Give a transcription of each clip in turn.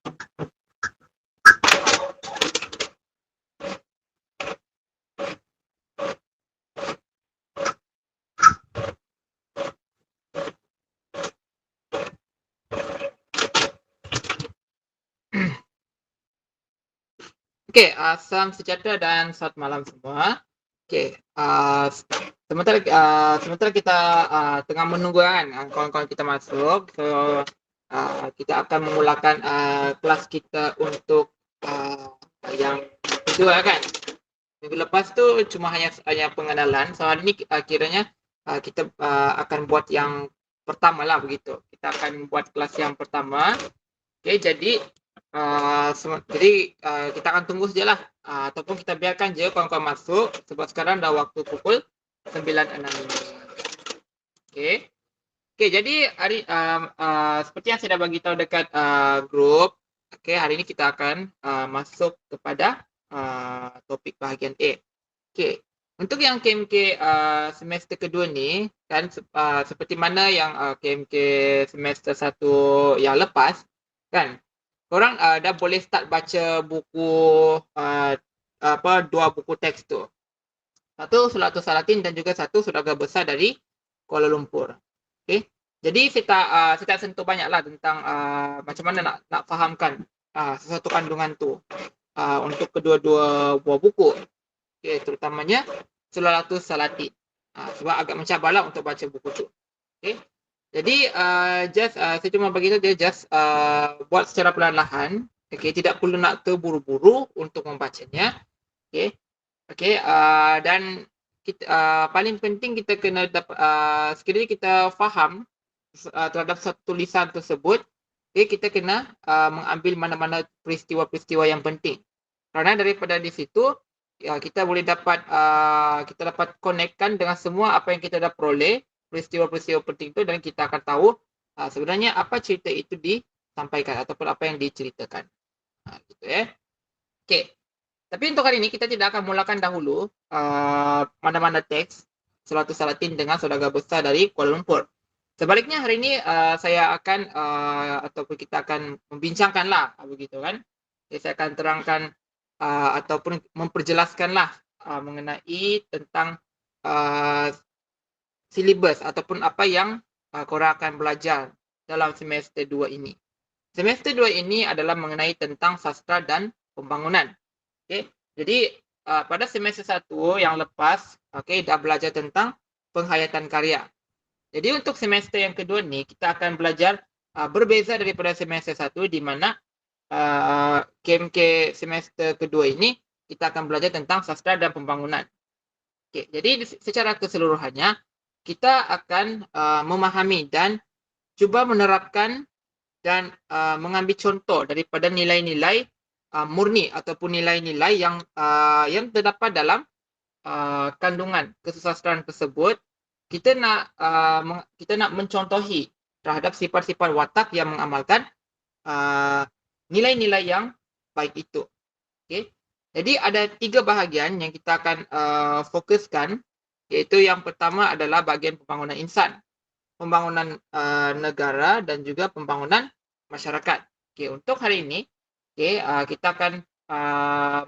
Okey, salam sejahtera dan selamat malam semua. Okey, sementara kita tengah menunggu kan kawan-kawan kita masuk, so kita akan memulakan kelas kita untuk yang kedua kan. Minggu lepas tu cuma hanya pengenalan. So hari ni kiranya kita akan buat yang pertama lah begitu. Kita akan buat kelas yang pertama. Okey, jadi kita akan tunggu sajalah ataupun kita biarkan je kawan-kawan masuk sebab sekarang dah waktu pukul 9.06. Okey. Okey, jadi seperti yang saya dah bagi tahu dekat grup, okey, hari ini kita akan masuk kepada topik bahagian A. Okey. Untuk yang KMK semester kedua ni kan seperti mana yang KMK semester 1 yang lepas kan, korang dah boleh start baca buku dua buku teks tu. Satu Suratul Salatin dan juga satu Saudagar Besar dari Kuala Lumpur. Okey. Jadi saya tak sentuh banyaklah tentang macam mana nak fahamkan sesuatu kandungan tu untuk kedua-dua buah buku. Okey, terutamanya Suratul Salatin. Sebab agak mencabarlah untuk baca buku tu. Okey. Jadi saya cuma bagi tahu dia buat secara perlahan-lahan. Okey, tidak perlu nak terburu-buru untuk membacanya. Okey. Okey, dan kita, paling penting kita kena sekiranya kita faham terhadap satu tulisan tersebut, okay, kita kena mengambil mana-mana peristiwa-peristiwa yang penting. Kerana daripada di situ kita boleh kita dapat connectkan dengan semua apa yang kita dah peroleh, peristiwa-peristiwa penting itu, dan kita akan tahu sebenarnya apa cerita itu disampaikan ataupun apa yang diceritakan. Gitu ya. Okey. Tapi untuk hari ini kita tidak akan mulakan dahulu mana-mana teks Suratul Salatin dengan Saudagar Besar dari Kuala Lumpur. Sebaliknya hari ini saya akan ataupun kita akan membincangkanlah begitu kan. Jadi saya akan terangkan ataupun memperjelaskanlah mengenai tentang silibus ataupun apa yang korang akan belajar dalam semester 2 ini. Semester 2 ini adalah mengenai tentang sastra dan pembangunan. Okay. Jadi pada semester 1 yang lepas, dah belajar tentang penghayatan karya. Jadi untuk semester yang kedua ni kita akan belajar berbeza daripada semester 1 di mana KMK semester kedua ini kita akan belajar tentang sastra dan pembangunan. Okay. Jadi secara keseluruhannya kita akan memahami dan cuba menerapkan dan mengambil contoh daripada nilai-nilai murni ataupun nilai-nilai yang terdapat dalam kandungan kesusastraan tersebut. Kita nak mencontohi terhadap sifat-sifat watak yang mengamalkan nilai-nilai yang baik itu. Okay. Jadi ada 3 bahagian yang kita akan fokuskan, iaitu yang pertama adalah bahagian pembangunan insan, pembangunan negara dan juga pembangunan masyarakat. Okay, untuk hari ini kita akan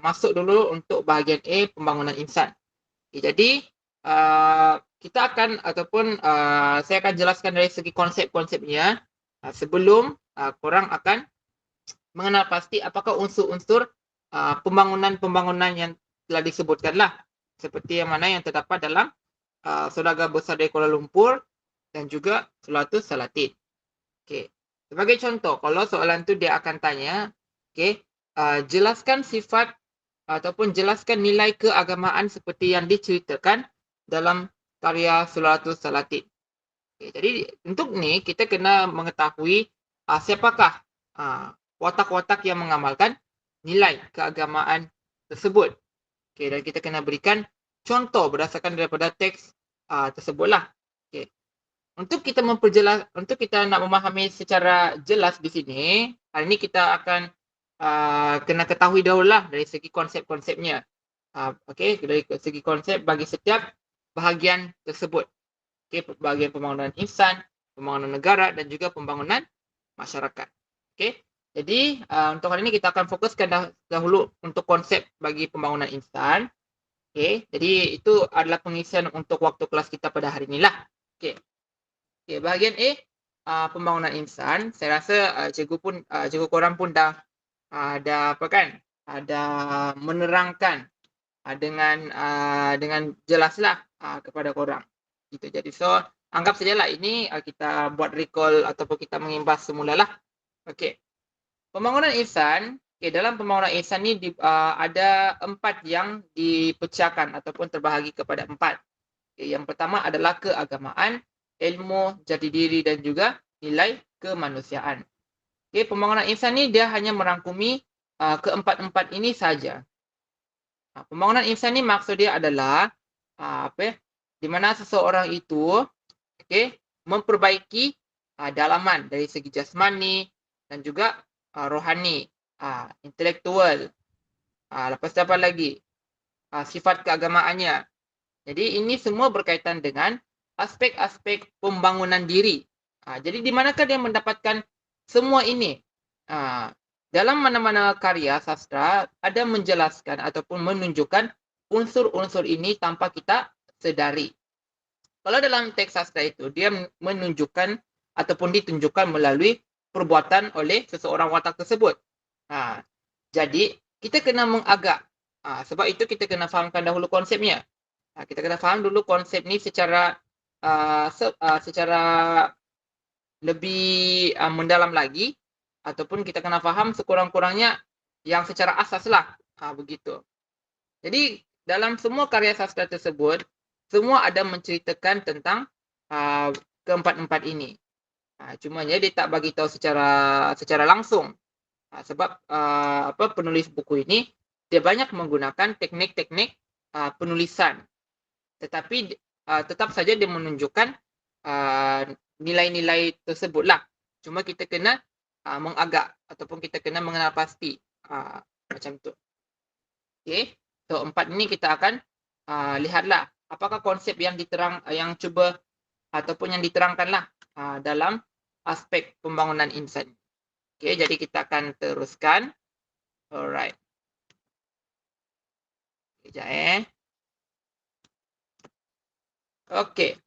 masuk dulu untuk bahagian A, pembangunan insan. Okay, jadi kita akan ataupun saya akan jelaskan dari segi konsep-konsepnya sebelum korang akan mengenal pasti apakah unsur-unsur pembangunan-pembangunan yang telah disebutkanlah, seperti yang mana yang terdapat dalam Saudagar Besar dari Kuala Lumpur dan juga Suratul Salatin. Okay. Sebagai contoh, kalau soalan tu dia akan tanya, jelaskan sifat ataupun jelaskan nilai keagamaan seperti yang diceritakan dalam karya Suratul Salatin. Okay. Jadi untuk ni kita kena mengetahui siapakah watak-watak yang mengamalkan nilai keagamaan tersebut. Okay. Dan kita kena berikan contoh berdasarkan daripada teks tersebutlah. Okay. Untuk kita nak memahami secara jelas di sini, hari ini kita akan kena ketahui dahululah dari segi konsep-konsepnya. Okey, dari segi konsep bagi setiap bahagian tersebut. Okey, bahagian pembangunan insan, pembangunan negara dan juga pembangunan masyarakat. Okey. Jadi untuk hari ini kita akan fokuskan dahulu untuk konsep bagi pembangunan insan. Okey, jadi itu adalah pengisian untuk waktu kelas kita pada hari ini lah. Okey. Okey, bahagian A, pembangunan insan. Saya rasa cikgu korang pun dah ada apa kan? Ada menerangkan dengan jelaslah kepada korang. Gitu. Jadi so anggap sajalah ini kita buat recall ataupun kita mengimbas semulalah. Okey. Pembangunan insan, dalam pembangunan insan ni ada 4 yang dipecahkan ataupun terbahagi kepada 4. Yang pertama adalah keagamaan, ilmu, jati diri dan juga nilai kemanusiaan. Pembangunan insan ni dia hanya merangkumi keempat-empat ini saja. Pembangunan insan ni maksud dia adalah di mana seseorang itu memperbaiki dalaman dari segi jasmani dan juga rohani, intelektual, lepas tu apa lagi? Sifat keagamaannya. Jadi ini semua berkaitan dengan aspek-aspek pembangunan diri. Jadi di manakah dia mendapatkan semua ini? Dalam mana-mana karya sastra ada menjelaskan ataupun menunjukkan unsur-unsur ini tanpa kita sedari. Kalau dalam teks sastra itu dia menunjukkan ataupun ditunjukkan melalui perbuatan oleh seseorang watak tersebut. Jadi kita kena mengagak. Sebab itu kita kena fahamkan dahulu konsepnya. Kita kena faham dulu konsep ni secara lebih mendalam lagi, ataupun kita kena faham sekurang-kurangnya yang secara asas lah. Begitu. Jadi dalam semua karya sastra tersebut, semua ada menceritakan tentang keempat-empat ini. Cumanya dia tak bagi tahu secara langsung. Sebab penulis buku ini dia banyak menggunakan teknik-teknik penulisan. Tetapi tetap saja dia menunjukkan nilai-nilai tersebutlah. Cuma kita kena mengagak ataupun kita kena mengenal pasti macam tu. Okey. So 4 ini kita akan lihatlah apakah konsep yang cuba ataupun yang diterangkanlah dalam aspek pembangunan insan. Okey, jadi kita akan teruskan. Alright. Sekejap Okey.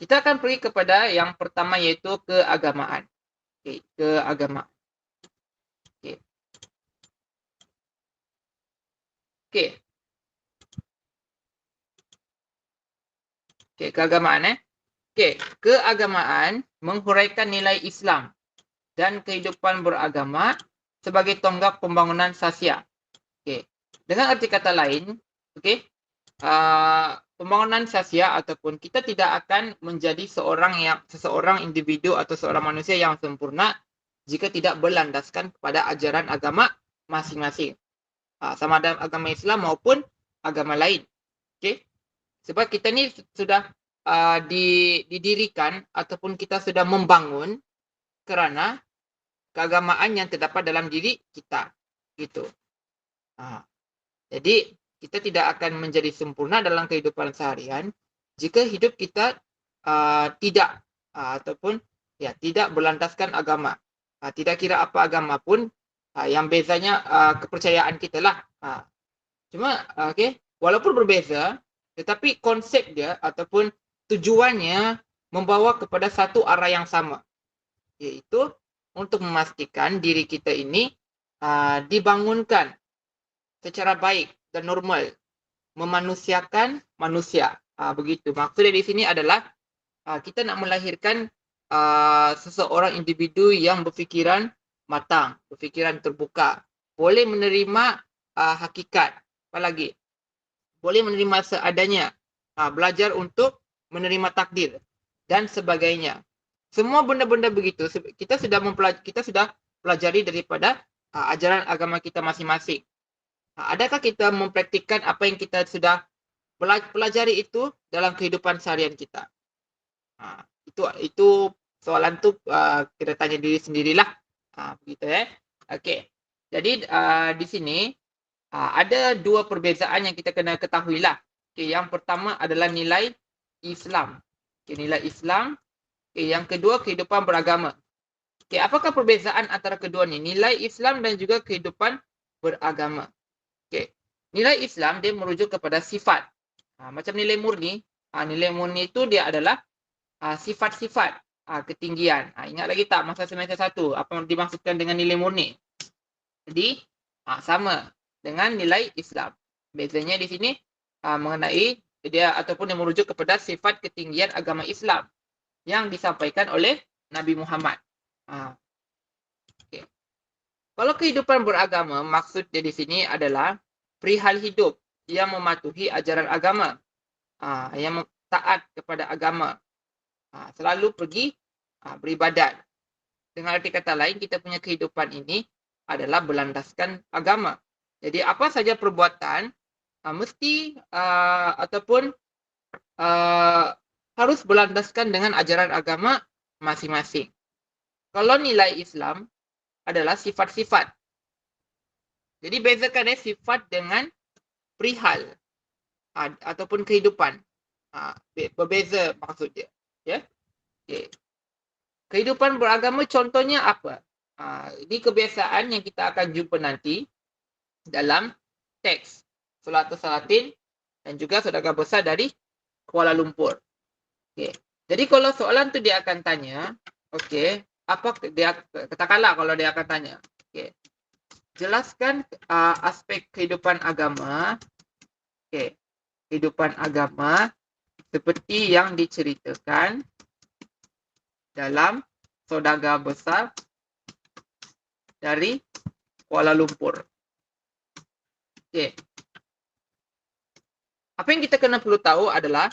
Kita akan pergi kepada yang pertama iaitu keagamaan. Okey, keagamaan. Okey. Okey. Okey, keagamaan Okey, keagamaan menghuraikan nilai Islam dan kehidupan beragama sebagai tonggak pembangunan sasial. Okey. Dengan arti kata lain, okey, pembangunan sasial ataupun kita tidak akan menjadi seseorang individu atau seorang manusia yang sempurna jika tidak berlandaskan kepada ajaran agama masing-masing. Sama ada agama Islam maupun agama lain. Okey. Sebab kita ni sudah didirikan ataupun kita sudah membangun kerana keagamaan yang terdapat dalam diri kita. Gitu. Jadi kita tidak akan menjadi sempurna dalam kehidupan seharian jika hidup kita tidak ataupun tidak berlandaskan agama. Tidak kira apa agama pun, yang bezanya kepercayaan kita lah. Cuma walaupun berbeza, tetapi konsep dia ataupun tujuannya membawa kepada satu arah yang sama, iaitu untuk memastikan diri kita ini dibangunkan secara baik dan normal, memanusiakan manusia. Begitu. Maksudnya di sini adalah kita nak melahirkan seseorang individu yang berfikiran matang, berfikiran terbuka, boleh menerima hakikat, apa lagi? Boleh menerima seadanya, belajar untuk menerima takdir dan sebagainya. Semua benda-benda begitu kita sudah pelajari daripada ajaran agama kita masing-masing. Adakah kita mempraktikkan apa yang kita sudah pelajari itu dalam kehidupan seharian kita? Itu soalan tu kita tanya diri sendirilah. Begitu Okey. Jadi di sini ada dua perbezaan yang kita kena ketahui lah. Yang pertama adalah nilai Islam. Nilai Islam. Yang kedua kehidupan beragama. Okay, apakah perbezaan antara kedua ni? Nilai Islam dan juga kehidupan beragama. Okay. Nilai Islam dia merujuk kepada sifat. Macam nilai murni. Nilai murni itu dia adalah sifat-sifat ketinggian. Ingat lagi tak masa semester 1 apa yang dimaksudkan dengan nilai murni? Jadi sama dengan nilai Islam. Bezanya di sini mengenai dia ataupun yang merujuk kepada sifat ketinggian agama Islam yang disampaikan oleh Nabi Muhammad. Okay. Kalau kehidupan beragama, maksud dia di sini adalah perihal hidup yang mematuhi ajaran agama, yang taat kepada agama, selalu pergi beribadat. Dengan arti kata lain, kita punya kehidupan ini adalah berlandaskan agama. Jadi apa saja perbuatan mesti ataupun harus berlandaskan dengan ajaran agama masing-masing. Kalau nilai Islam adalah sifat-sifat. Jadi bezakan sifat dengan perihal ataupun kehidupan. Berbeza maksud dia. Ya. Okay. Kehidupan beragama contohnya apa? Ini kebiasaan yang kita akan jumpa nanti dalam teks Salatul Salatin dan juga Saudagar Besar dari Kuala Lumpur. Okay. Jadi kalau soalan tu dia akan tanya, okey, apa dia katakanlah kalau dia akan tanya, okey. Jelaskan aspek kehidupan agama, okey. Kehidupan agama seperti yang diceritakan dalam Saudagar Besar dari Kuala Lumpur. Okey. Apa yang kita kena perlu tahu adalah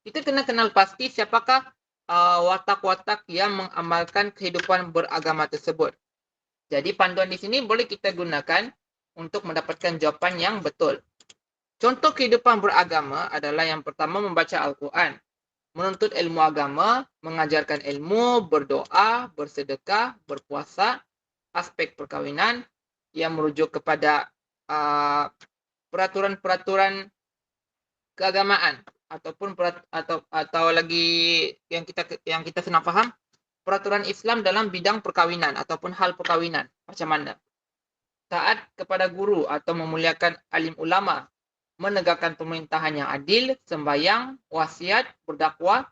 kita kena kenal pasti siapakah watak-watak yang mengamalkan kehidupan beragama tersebut. Jadi panduan di sini boleh kita gunakan untuk mendapatkan jawapan yang betul. Contoh kehidupan beragama adalah yang pertama membaca Al-Quran, menuntut ilmu agama, mengajarkan ilmu, berdoa, bersedekah, berpuasa, aspek perkahwinan yang merujuk kepada peraturan-peraturan keagamaan ataupun atau lagi yang kita senang faham, peraturan Islam dalam bidang perkahwinan ataupun hal perkahwinan macam mana. Taat kepada guru atau memuliakan alim ulama, menegakkan pemerintahan yang adil, sembahyang, wasiat, berdakwah,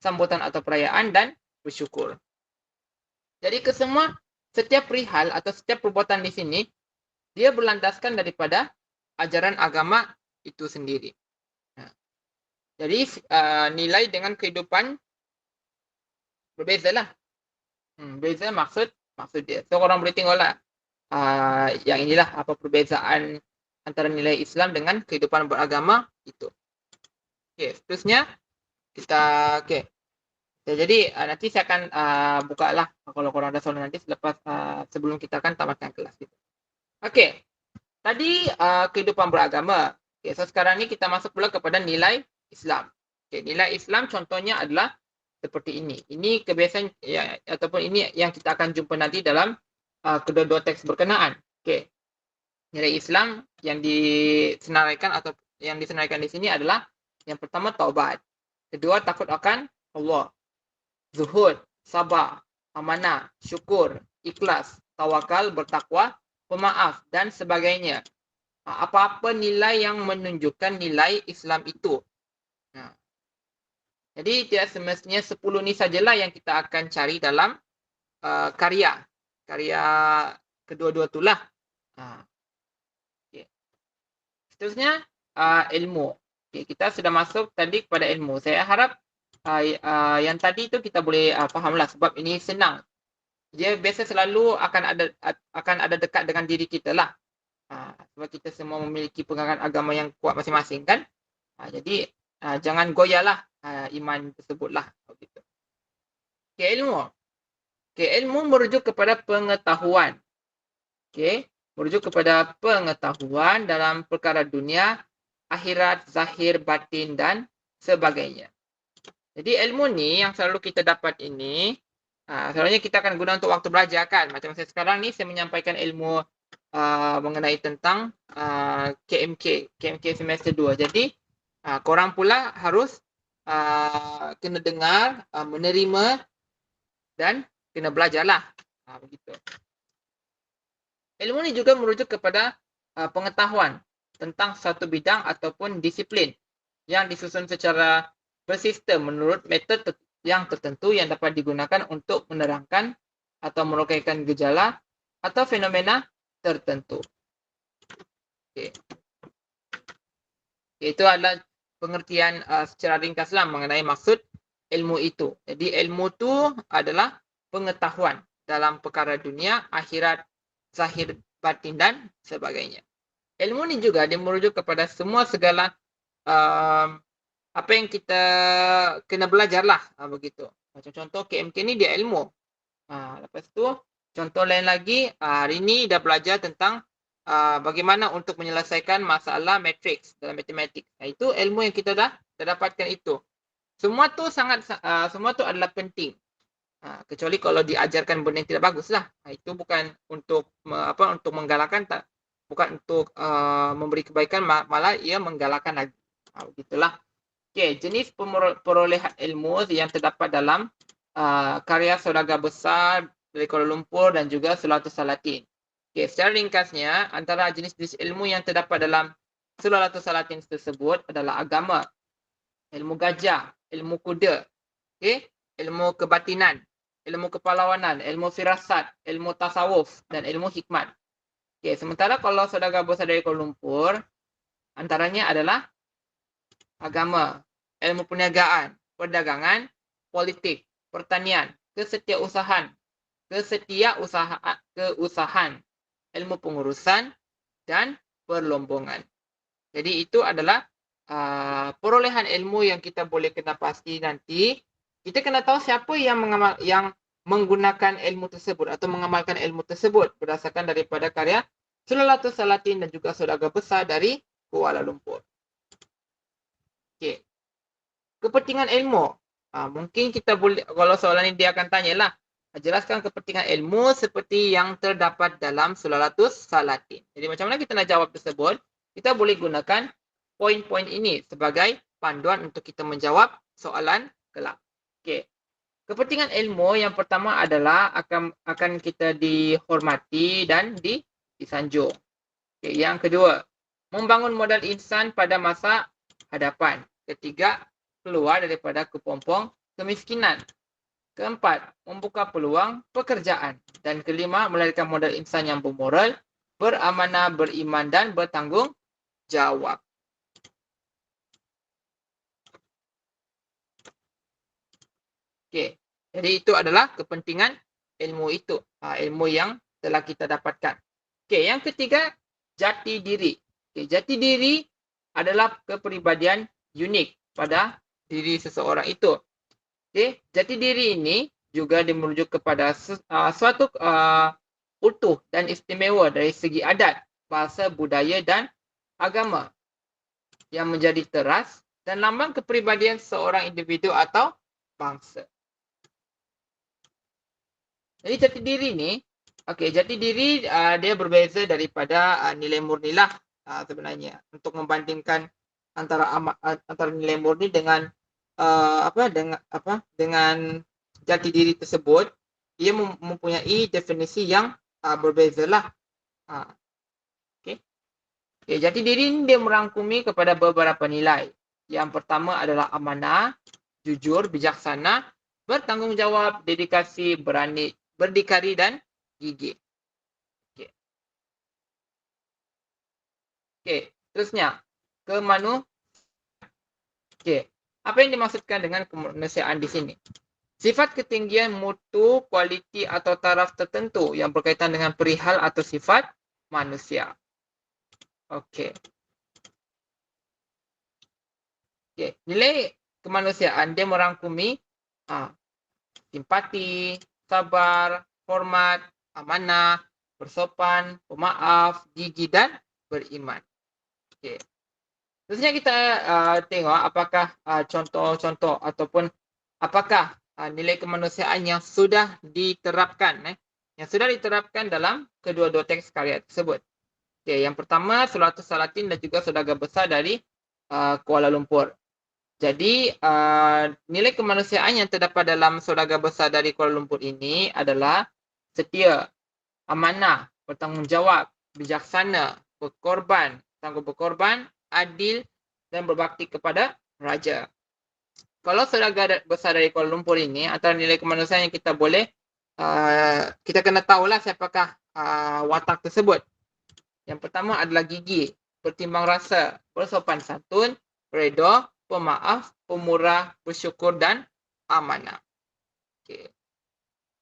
sambutan atau perayaan dan bersyukur. Jadi kesemua setiap perihal atau setiap perbuatan di sini dia berlandaskan daripada ajaran agama itu sendiri. Jadi nilai dengan kehidupan berbezalah. Beza maksud dia. So orang boleh tengoklah yang inilah apa perbezaan antara nilai Islam dengan kehidupan beragama itu. Okey, seterusnya kita jadi nanti saya akan buka lah kalau korang ada soalan nanti selepas sebelum kita akan tamatkan kelas kita. Okey. Tadi kehidupan beragama. Okey, so sekarang ni kita masuk pula kepada nilai Islam. Okay, nilai Islam contohnya adalah seperti ini. Ini kebiasaan ataupun ini yang kita akan jumpa nanti dalam kedua-dua teks berkenaan. Okay. Nilai Islam yang disenaraikan atau yang disenaraikan di sini adalah yang pertama taubat, kedua takut akan Allah, zuhud, sabar, amanah, syukur, ikhlas, tawakal, bertakwa, pemaaf dan sebagainya. Apa-apa nilai yang menunjukkan nilai Islam itu. Jadi tidak semestinya 10 ni sajalah yang kita akan cari dalam karya kedua-dua itulah. Okay. Seterusnya ilmu. Okay, kita sudah masuk tadi kepada ilmu. Saya harap yang tadi tu kita boleh fahamlah sebab ini senang. Dia biasa selalu akan ada dekat dengan diri kita lah. Sebab kita semua memiliki pegangan agama yang kuat masing-masing kan. Jadi jangan goyahlah iman tersebutlah. Okay, ilmu. Okay, ilmu merujuk kepada pengetahuan. Okay, merujuk kepada pengetahuan dalam perkara dunia, akhirat, zahir, batin dan sebagainya. Jadi ilmu ni yang selalu kita dapat ini, selalunya kita akan guna untuk waktu belajar kan. Macam saya sekarang ni saya menyampaikan ilmu mengenai tentang KMK semester 2. Jadi korang pula harus kena dengar, menerima dan kena belajarlah. Begitu. Ilmu ni juga merujuk kepada pengetahuan tentang suatu bidang ataupun disiplin yang disusun secara bersistem menurut metode yang tertentu yang dapat digunakan untuk menerangkan atau merangkaikan gejala atau fenomena tertentu. Okay. Itu adalah pengertian secara ringkaslah mengenai maksud ilmu itu. Jadi ilmu itu adalah pengetahuan dalam perkara dunia, akhirat, zahir, batin dan sebagainya. Ilmu ni juga dia merujuk kepada semua segala apa yang kita kena belajar lah. Begitu. Macam contoh KMK ni dia ilmu. Lepas tu contoh lain lagi, hari ni dah belajar tentang bagaimana untuk menyelesaikan masalah matriks dalam matematik. Itu ilmu yang kita dah dapatkan itu. Semua tu semua tu adalah penting. Kecuali kalau diajarkan benda yang tidak bagus lah. Itu bukan untuk untuk menggalakkan, bukan untuk memberi kebaikan, malah ia menggalakkan lagi. Begitulah. Okay, jenis perolehan ilmu yang terdapat dalam karya saudagar besar dari Kuala Lumpur dan juga Sulawesi Salatin. Okay, secara ringkasnya, antara jenis-jenis ilmu yang terdapat dalam Sulawesi Salatin tersebut adalah agama, ilmu gajah, ilmu kuda, okay, ilmu kebatinan, ilmu kepalawanan, ilmu firasat, ilmu tasawuf dan ilmu hikmat. Okay, sementara kalau saudagar besar dari Kuala Lumpur, antaranya adalah agama, ilmu perniagaan, perdagangan, politik, pertanian, keusahaan, ilmu pengurusan dan perlombongan. Jadi itu adalah perolehan ilmu yang kita boleh kena pasti nanti. Kita kena tahu siapa yang menggunakan ilmu tersebut atau mengamalkan ilmu tersebut berdasarkan daripada karya Sulawesi Salatin dan juga saudagar besar dari Kuala Lumpur. Okey. Kepentingan ilmu. Mungkin kita boleh, kalau soalan ini dia akan tanyalah, jelaskan kepentingan ilmu seperti yang terdapat dalam Sulawesi Salatin. Jadi macam mana kita nak jawab tersebut? Kita boleh gunakan poin-poin ini sebagai panduan untuk kita menjawab soalan kelak. Okey. Kepentingan ilmu yang pertama adalah akan kita dihormati dan disanjung. Okey, yang kedua, membangun modal insan pada masa hadapan. Ketiga, keluar daripada kepompong kemiskinan. Keempat, membuka peluang pekerjaan. Dan kelima, melahirkan modal insan yang bermoral, beramanah, beriman dan bertanggungjawab. Okey, jadi itu adalah kepentingan ilmu itu, ilmu yang telah kita dapatkan. Okey, yang ketiga, jati diri. Okey, jati diri adalah kepribadian unik pada diri seseorang itu. Okey, jati diri ini juga merujuk kepada suatu utuh dan istimewa dari segi adat, bahasa, budaya dan agama yang menjadi teras dan lambang kepribadian seorang individu atau bangsa. Jadi jati diri ni, jati diri dia berbeza daripada nilai murni lah sebenarnya. Untuk membandingkan antara nilai murni dengan dengan jati diri tersebut, ia mempunyai definisi yang berbeza lah. Okay. Jati diri ini dia merangkumi kepada beberapa nilai. Yang pertama adalah amanah, jujur, bijaksana, bertanggungjawab, dedikasi, berani, berdikari dan gigih. Okey, terusnya kemanusiaan. Okey, apa yang dimaksudkan dengan kemanusiaan di sini? Sifat ketinggian mutu, kualiti atau taraf tertentu yang berkaitan dengan perihal atau sifat manusia. Okey. Okey, nilai kemanusiaan dia merangkumi simpati, sabar, hormat, amanah, bersopan, pemaaf, gigih dan beriman. Okey. Terusnya kita tengok apakah contoh-contoh ataupun apakah nilai kemanusiaan yang sudah diterapkan dalam kedua-dua teks karya tersebut. Okey, yang pertama Sulawesi Salatin dan juga saudagar besar dari Kuala Lumpur. Jadi nilai kemanusiaan yang terdapat dalam Saudagar Besar dari Kuala Lumpur ini adalah setia, amanah, bertanggungjawab, bijaksana, sanggup berkorban, adil dan berbakti kepada raja. Kalau Saudagar Besar dari Kuala Lumpur ini, antara nilai kemanusiaan yang kita boleh, kita kena tahulah siapakah watak tersebut. Yang pertama adalah gigi, bertimbang rasa, bersopan santun, redha, pemaaf, pemurah, bersyukur dan amanah. Okay.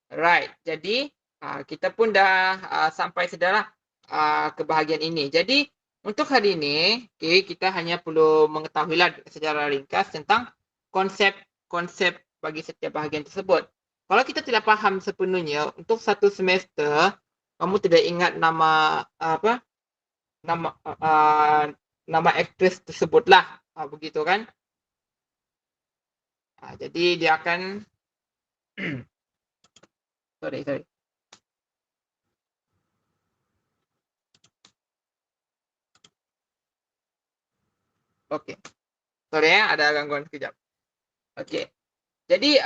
Right. Jadi kita pun dah sampai sedarah ke bahagian ini. Jadi untuk hari ini, kita hanya perlu mengetahuilah secara ringkas tentang konsep-konsep bagi setiap bahagian tersebut. Kalau kita tidak faham sepenuhnya, untuk satu semester, kamu tidak ingat nama nama aktris tersebutlah, begitu kan? Jadi dia akan sorry. Okey. Sorry ada gangguan sekejap. Okey. Jadi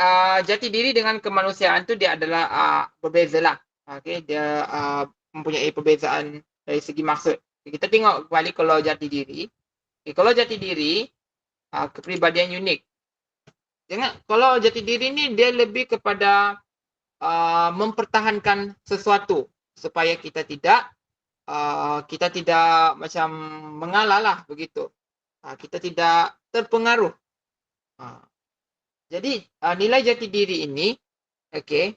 jati diri dengan kemanusiaan tu dia adalah berbezalah. Okey, dia mempunyai perbezaan dari segi maksud. Kita tengok balik kalau jati diri. Kalau jati diri kepribadian unik. Jangan kalau jati diri ni dia lebih kepada mempertahankan sesuatu supaya kita tidak macam mengalah lah begitu. Kita tidak terpengaruh. Jadi nilai jati diri ini,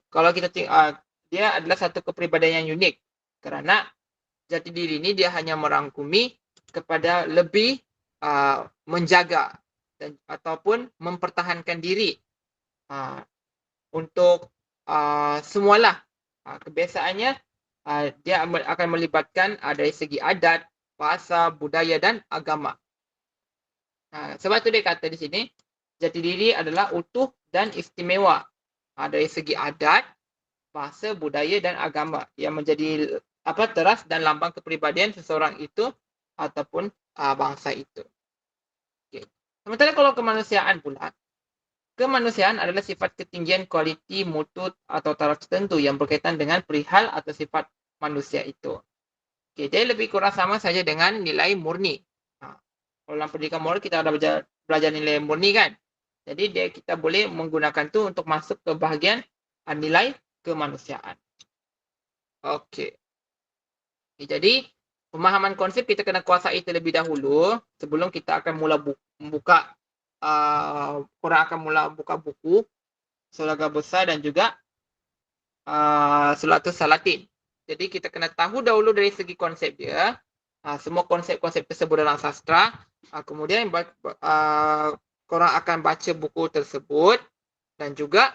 kalau kita dia adalah satu kepribadian yang unik kerana jati diri ini dia hanya merangkumi kepada lebih menjaga ataupun mempertahankan diri untuk semualah. Kebiasaannya dia akan melibatkan dari segi adat, bahasa, budaya dan agama. Sebab tu dia kata di sini, jati diri adalah utuh dan istimewa dari segi adat, bahasa, budaya dan agama yang menjadi teras dan lambang kepribadian seseorang itu ataupun bangsa itu. Okay. Sementara kalau kemanusiaan pula, kemanusiaan adalah sifat ketinggian kualiti, mutu atau taraf tertentu yang berkaitan dengan perihal atau sifat manusia itu. Okay, dia lebih kurang sama saja dengan nilai murni. Kalau dalam pendidikan moral kita ada belajar nilai murni kan. Jadi kita boleh menggunakan tu untuk masuk ke bahagian nilai kemanusiaan. Okey. Jadi pemahaman konsep kita kena kuasai terlebih dahulu sebelum kita akan mula membuka korang akan mula buka buku Saudagar Besar dan juga Sulatus Salatin. Jadi kita kena tahu dahulu dari segi konsep dia. Semua konsep-konsep tersebut dalam sastra. Kemudian korang akan baca buku tersebut dan juga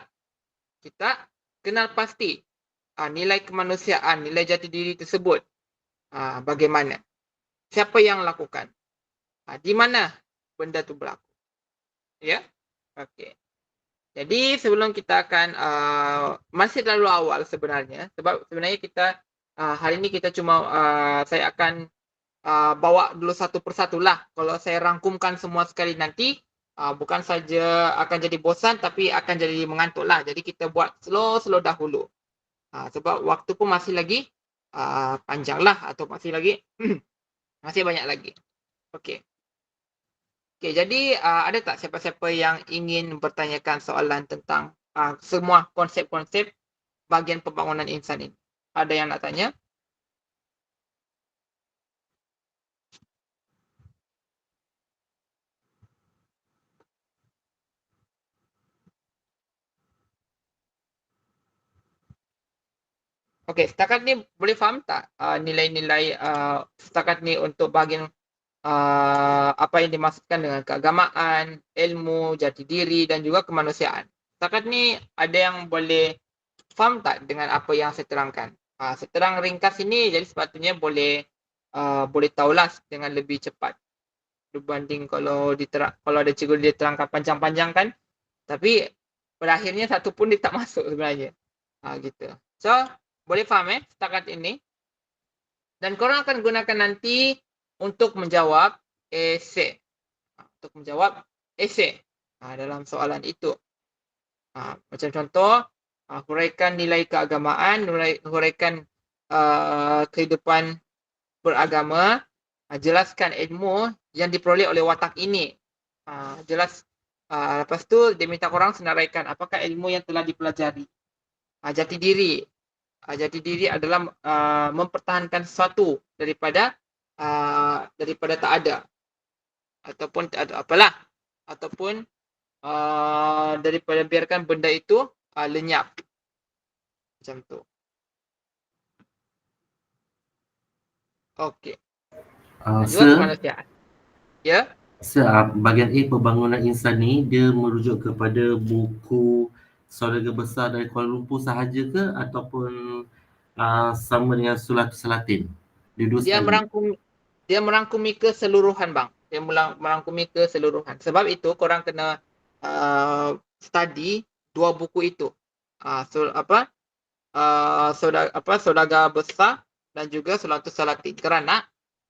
kita kenal pasti nilai kemanusiaan, nilai jati diri tersebut. Bagaimana? Siapa yang lakukan? Di mana benda tu berlaku? Ya? Okey. Jadi sebelum kita akan masih terlalu awal sebenarnya sebab sebenarnya kita hari ini kita cuma saya akan bawa dulu satu persatu lah. Kalau saya rangkumkan semua sekali nanti bukan saja akan jadi bosan tapi akan jadi mengantuk lah. Jadi kita buat slow dahulu. Sebab waktu pun masih lagi panjang lah atau masih lagi masih banyak lagi. Okey. Okey, jadi ada tak siapa-siapa yang ingin bertanyakan soalan tentang semua konsep-konsep bahagian pembangunan insan ini? Ada yang nak tanya? Okey, setakat ni boleh faham tak nilai-nilai setakat ni untuk bahagian apa yang dimaksudkan dengan keagamaan, ilmu, jati diri dan juga kemanusiaan. Setakat ni ada yang boleh faham tak dengan apa yang saya terangkan? Seterang ringkas ini jadi sepatutnya boleh tahulah dengan lebih cepat berbanding kalau ada cikgu dia terangkan panjang-panjang kan. Tapi pada akhirnya satu pun dia tak masuk sebenarnya. Gitu. So, boleh faham setakat ini. Dan korang akan gunakan nanti untuk menjawab esei. Untuk menjawab esei. dalam soalan itu. Macam contoh, huraikan nilai keagamaan, huraikan kehidupan beragama, jelaskan ilmu yang diperoleh oleh watak ini. Lepas tu dia minta korang senaraikan apakah ilmu yang telah dipelajari. Jati diri. Jati diri adalah mempertahankan sesuatu daripada tak ada. Ataupun tak ada apalah. Ataupun daripada biarkan benda itu lenyap. Macam tu. Okey. Lanjut kemanusiaan. Ya. Bahagian A, pembangunan insan ni dia merujuk kepada buku Saudara Besar dari Kuala Lumpur sahaja ke ataupun sama dengan Sulatus Salatin? Dia merangkumi keseluruhan bang. Dia merangkumi keseluruhan. Sebab itu korang kena study dua buku itu. Saudagar Besar dan juga Sulatus Salatin. Kerana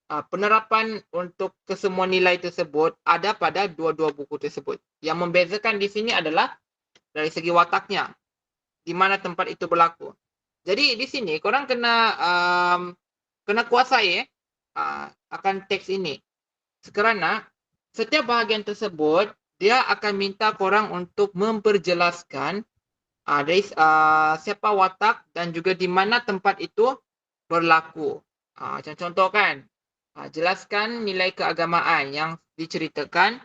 penerapan untuk kesemua nilai tersebut ada pada dua-dua buku tersebut. Yang membezakan di sini adalah dari segi wataknya, di mana tempat itu berlaku. Jadi di sini korang kena kuasai akan teks ini. Kerana setiap bahagian tersebut dia akan minta korang untuk memperjelaskan dari siapa watak dan juga di mana tempat itu berlaku. Macam contoh kan, jelaskan nilai keagamaan yang diceritakan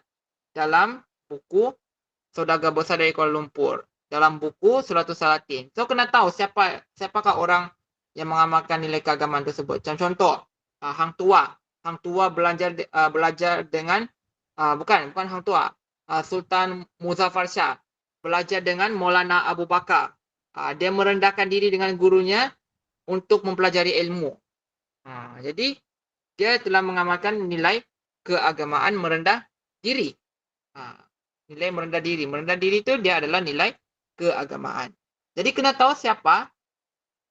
dalam buku Saudagar Besar dari Kuala Lumpur, dalam buku Sulatus Salatin. So kena tahu siapakah orang yang mengamalkan nilai keagamaan tersebut. Macam contoh, Hang Tua. Hang Tua belajar dengan bukan Hang Tua. Sultan Muzaffar Shah belajar dengan Maulana Abu Bakar. Dia merendahkan diri dengan gurunya untuk mempelajari ilmu. Jadi dia telah mengamalkan nilai keagamaan merendah diri. Nilai merendah diri. Merendah diri itu dia adalah nilai keagamaan. Jadi kena tahu siapa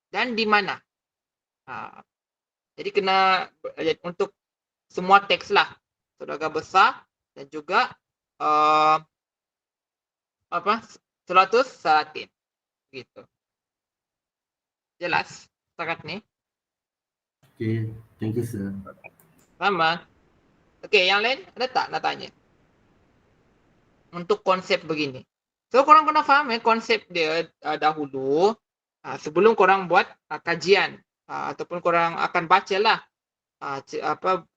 dan di mana. Jadi kena untuk semua teks lah. Saudagar Besar dan juga Sulatus Salatin. Gitu. Jelas setakat ni? Okay, thank you sir. Sama. Okay, yang lain ada tak nak tanya? Untuk konsep begini. So korang kena faham konsep dia dahulu sebelum korang buat kajian ataupun korang akan bacalah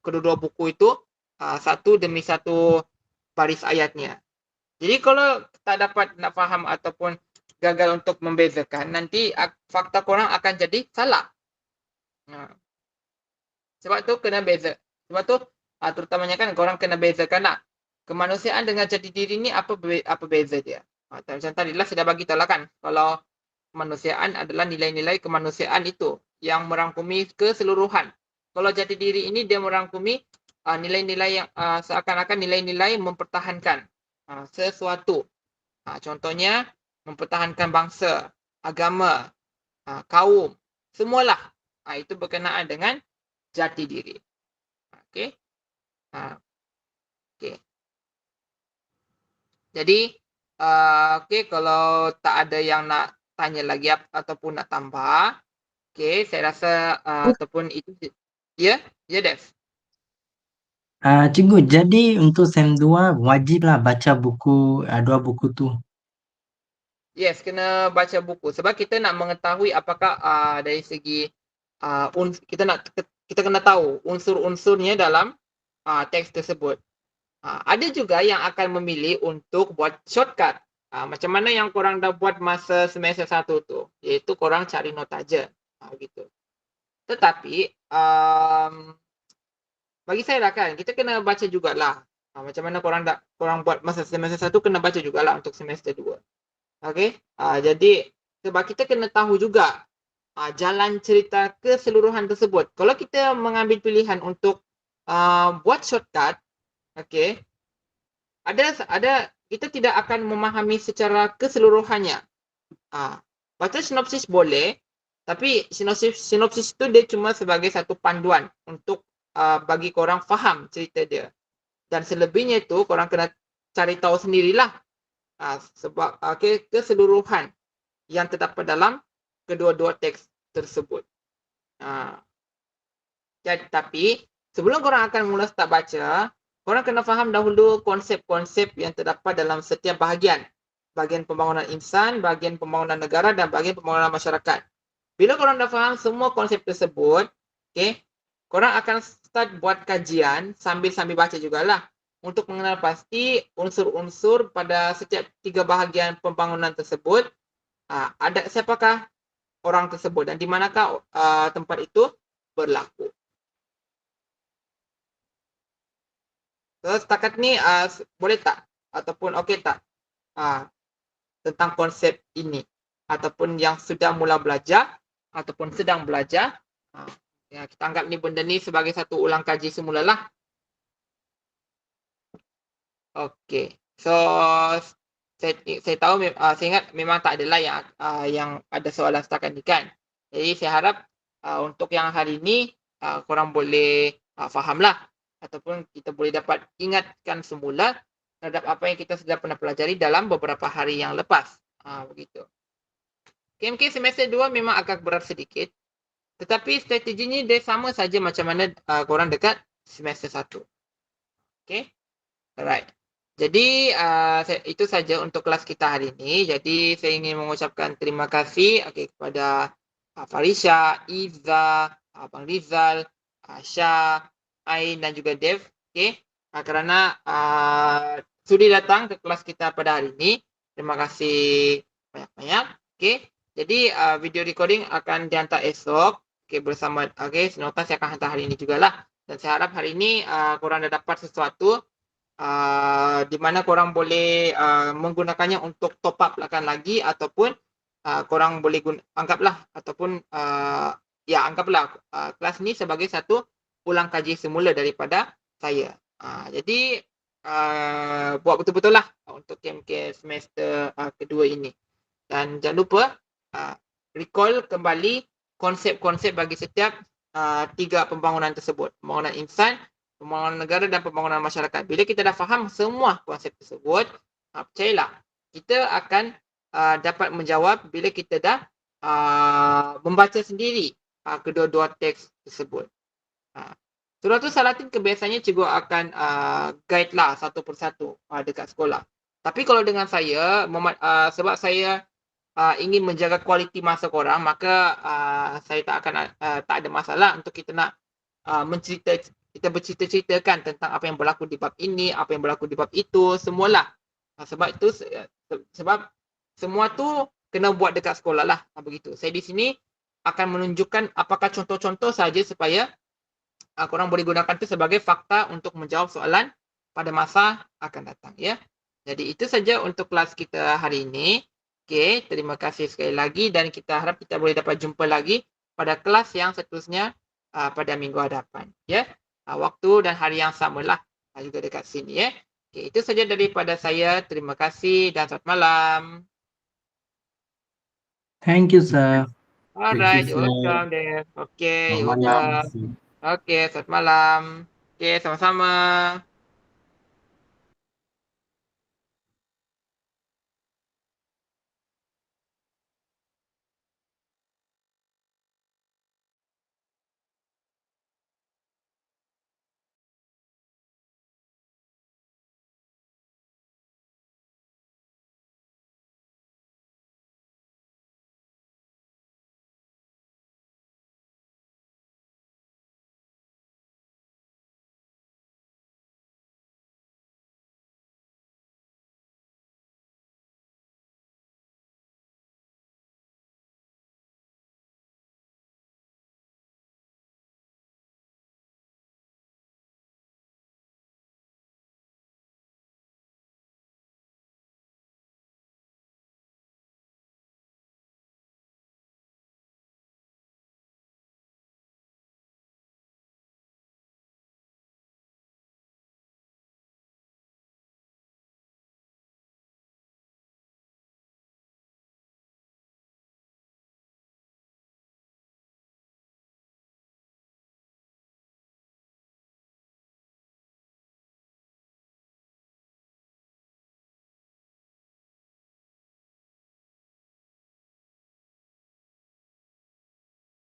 kedua-dua buku itu satu demi satu baris ayatnya. Jadi kalau tak dapat nak faham ataupun gagal untuk membezakan, nanti fakta korang akan jadi salah. Sebab tu kena beza. Sebab tu terutamanya kan korang kena bezakan lah. Kemanusiaan dengan jati diri ni apa beza dia. Macam tadilah saya dah bagi tahu lah kan. Kalau kemanusiaan adalah nilai-nilai kemanusiaan itu yang merangkumi keseluruhan. Kalau jati diri ini dia merangkumi nilai-nilai yang seakan-akan nilai-nilai mempertahankan sesuatu. Contohnya mempertahankan bangsa, agama, kaum, semualah. Itu berkenaan dengan jati diri. Okey. Okey. Jadi kalau tak ada yang nak tanya lagi ataupun nak tambah, okey, saya rasa ataupun itu ya Dev. Cikgu, jadi untuk SEM 2 wajiblah baca buku dua buku tu. Yes, kena baca buku sebab kita nak mengetahui apakah dari segi kita kena tahu unsur-unsurnya dalam teks tersebut. Ada juga yang akan memilih untuk buat shortcut. Macam mana yang korang dah buat masa semester 1 tu, iaitu korang cari nota je. Gitu. Tetapi bagi saya lah kan, kita kena baca jugalah. Macam mana korang buat masa semester 1 kena baca jugalah untuk semester 2. Okey. Jadi sebab kita kena tahu juga jalan cerita keseluruhan tersebut. Kalau kita mengambil pilihan untuk buat shortcut, okey, ada kita tidak akan memahami secara keseluruhannya. Baca sinopsis boleh, tapi sinopsis itu dia cuma sebagai satu panduan untuk bagi korang faham cerita dia. Dan selebihnya itu korang kena cari tahu sendirilah sebab keseluruhan yang terdapat dalam kedua-dua teks tersebut. Tapi sebelum korang akan mula start baca, korang kena faham dahulu konsep-konsep yang terdapat dalam setiap bahagian. Bahagian pembangunan insan, bahagian pembangunan negara dan bahagian pembangunan masyarakat. Bila korang dah faham semua konsep tersebut, korang akan start buat kajian sambil-sambil baca jugalah untuk mengenal pasti unsur-unsur pada setiap 3 bahagian pembangunan tersebut. Ada siapakah orang tersebut dan di manakah tempat itu berlaku. So, setakat ni boleh tak? Ataupun okey tak? Tentang konsep ini. Ataupun yang sudah mula belajar ataupun sedang belajar. Kita anggap ni benda ni sebagai satu ulang kaji semula lah. Okey. So, saya tahu, saya ingat memang tak adalah yang ada soalan setakat ni kan. Jadi saya harap untuk yang hari ni korang boleh fahamlah. Ataupun kita boleh dapat ingatkan semula terhadap apa yang kita sudah pernah pelajari dalam beberapa hari yang lepas. Begitu. KMK semester 2 memang agak berat sedikit. Tetapi strateginya dia sama saja macam mana korang dekat semester 1. Okay. Alright. Jadi itu saja untuk kelas kita hari ini. Jadi saya ingin mengucapkan terima kasih kepada Farisha, Iza, Abang Rizal, Syah, Ain dan juga Dev, kerana sudi datang ke kelas kita pada hari ini. Terima kasih banyak-banyak. Jadi video recording akan dihantar esok bersama nota saya akan hantar hari ini jugalah. Dan saya harap hari ini korang dah dapat sesuatu di mana korang boleh menggunakannya untuk top up lagi ataupun korang boleh anggaplah ataupun anggaplah kelas ni sebagai satu ulang kaji semula daripada saya. Jadi buat betul-betul lah untuk KMK semester kedua ini. Dan jangan lupa recall kembali konsep-konsep bagi setiap 3 pembangunan tersebut. Pembangunan insan, pembangunan negara dan pembangunan masyarakat. Bila kita dah faham semua konsep tersebut, percayalah kita akan dapat menjawab bila kita dah membaca sendiri kedua-dua teks tersebut. Suratul Salatin kebiasaannya cikgu akan guide lah satu persatu dekat sekolah. Tapi kalau dengan saya, sebab saya ingin menjaga kualiti masa korang, maka saya tak ada masalah untuk kita nak kita bercerita-ceritakan tentang apa yang berlaku di bab ini, apa yang berlaku di bab itu, semualah. Sebab semua tu kena buat dekat sekolah lah. Begitu. Saya di sini akan menunjukkan apakah contoh-contoh saja supaya korang boleh gunakan itu sebagai fakta untuk menjawab soalan pada masa akan datang. Ya. Jadi itu saja untuk kelas kita hari ini. Terima kasih sekali lagi dan kita harap kita boleh dapat jumpa lagi pada kelas yang seterusnya pada minggu hadapan. Ya. Waktu dan hari yang samalah juga dekat sini. Ya. Itu saja daripada saya. Terima kasih dan selamat malam. Thank you, sir. Alright, welcome there. You're welcome. Selamat malam. Sama-sama.